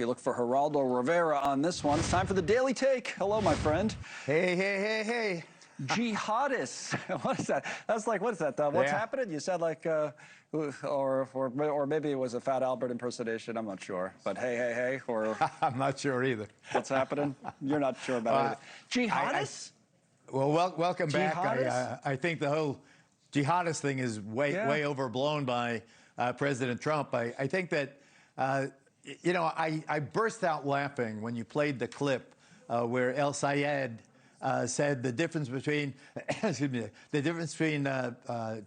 You look for Geraldo Rivera on this one. It's time for the Daily Take. Hello, my friend. Hey, hey, hey, hey. Jihadists. What is that? That's like, what is that? What's happening? You said like, or maybe it was a Fat Albert impersonation. I'm not sure. But hey, hey, hey. Or I'm not sure either. What's happening? You're not sure about it. Jihadists? Welcome back. I think the whole jihadist thing is way overblown by President Trump. I think that, you know, I burst out laughing when you played the clip where El-Sayed said the difference between, excuse me, the difference between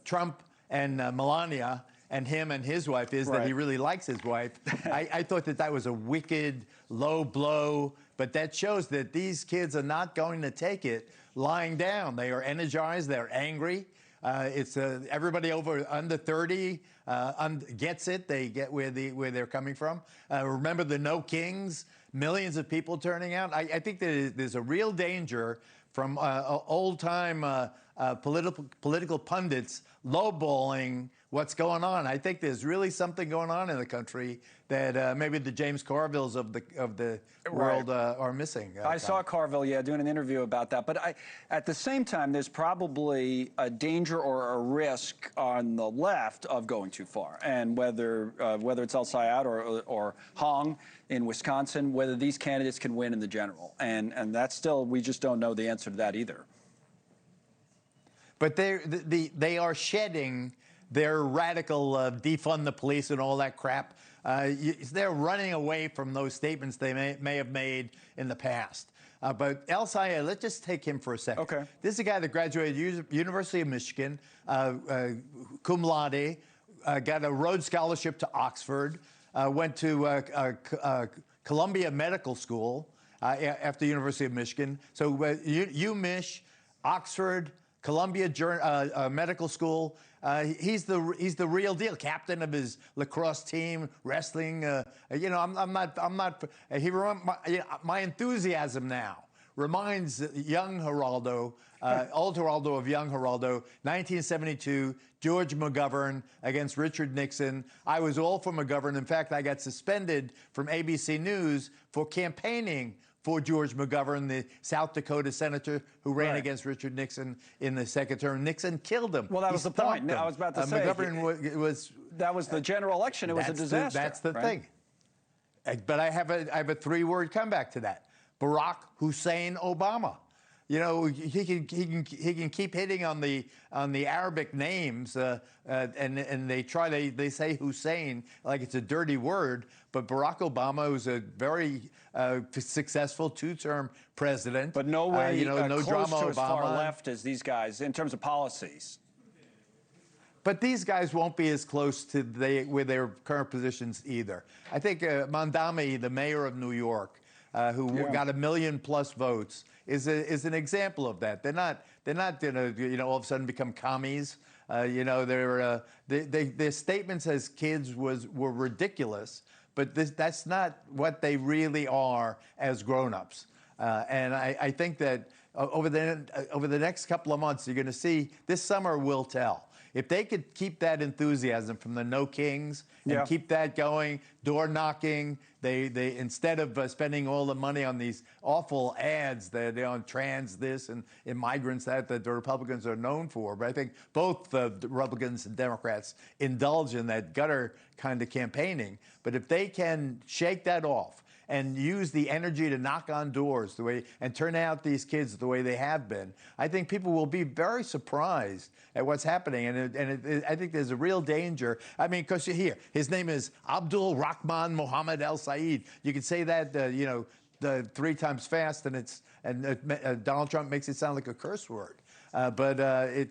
Trump and Melania and him and his wife is that he really likes his wife. I thought that was a wicked, low blow, but that shows that these kids are not going to take it lying down. They are energized, they're angry. It's everybody under 30 gets it. They get where they're coming from. Remember the No Kings? Millions of people turning out. I think that there's a real danger from old-time political pundits lowballing what's going on. I think there's really something going on in the country that maybe the James Carvilles of the world are missing. I saw Carville, doing an interview about that. But at the same time, there's probably a danger or a risk on the left of going too far. And whether it's El-Sayed or Hong in Wisconsin, whether these candidates can win in the general. And that's still, we just don't know the answer to that either. But they are shedding their radical defund the police and all that crap. They're running away from those statements they may have made in the past. But El-Sayed, let's just take him for a second. Okay. This is a guy that graduated University of Michigan, cum laude, got a Rhodes Scholarship to Oxford, went to Columbia Medical School after University of Michigan. So UMich, Oxford, Columbia Medical School. He's the real deal. Captain of his lacrosse team, wrestling. You know, I'm not. My enthusiasm now reminds young Geraldo, old Geraldo of young Geraldo, 1972, George McGovern against Richard Nixon. I was all for McGovern. In fact, I got suspended from ABC News for campaigning for George McGovern, the South Dakota senator who ran against Richard Nixon in the second term. Nixon killed him. Well, that was the point. I was about to say. McGovern that was the general election. It was a disaster. That's the thing. But I have a three-word comeback to that. Barack Hussein Obama. You know, he can keep hitting on the Arabic names, and they say Hussein like it's a dirty word, but Barack Obama was a very successful two-term president. But no way, no close drama to as Obama. far left as these guys in terms of policies. But these guys won't be as close to with their current positions either. I think Mondami, the mayor of New York, who got 1 million+ votes, is an example of that. They're not going to all of a sudden become commies. Their statements as kids were ridiculous, but that's not what they really are as grown-ups. And I think that over the next couple of months, you're going to see, this summer will tell. If they could keep that enthusiasm from the No Kings and keep that going, door knocking, they instead of spending all the money on these awful ads that they're on trans this and migrants that the Republicans are known for. But I think both the Republicans and Democrats indulge in that gutter kind of campaigning. But if they can shake that off and use the energy to knock on doors and turn out these kids the way they have been, I think people will be very surprised at what's happening. And I think there's a real danger. I mean, because here, his name is Abdul Rahman Mohammed El-Sayed. You can say that, the 3 times fast, and Donald Trump makes it sound like a curse word. But I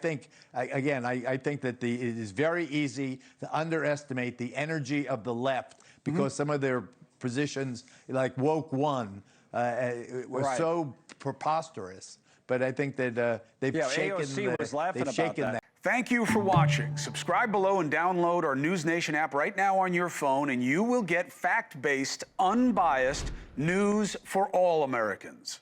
think that it is very easy to underestimate the energy of the left because some of their positions, like woke one, were so preposterous. But I think that they've shaken AOC was laughing about that. Thank you for watching. Subscribe below and download our NewsNation app right now on your phone, and you will get fact-based, unbiased news for all Americans.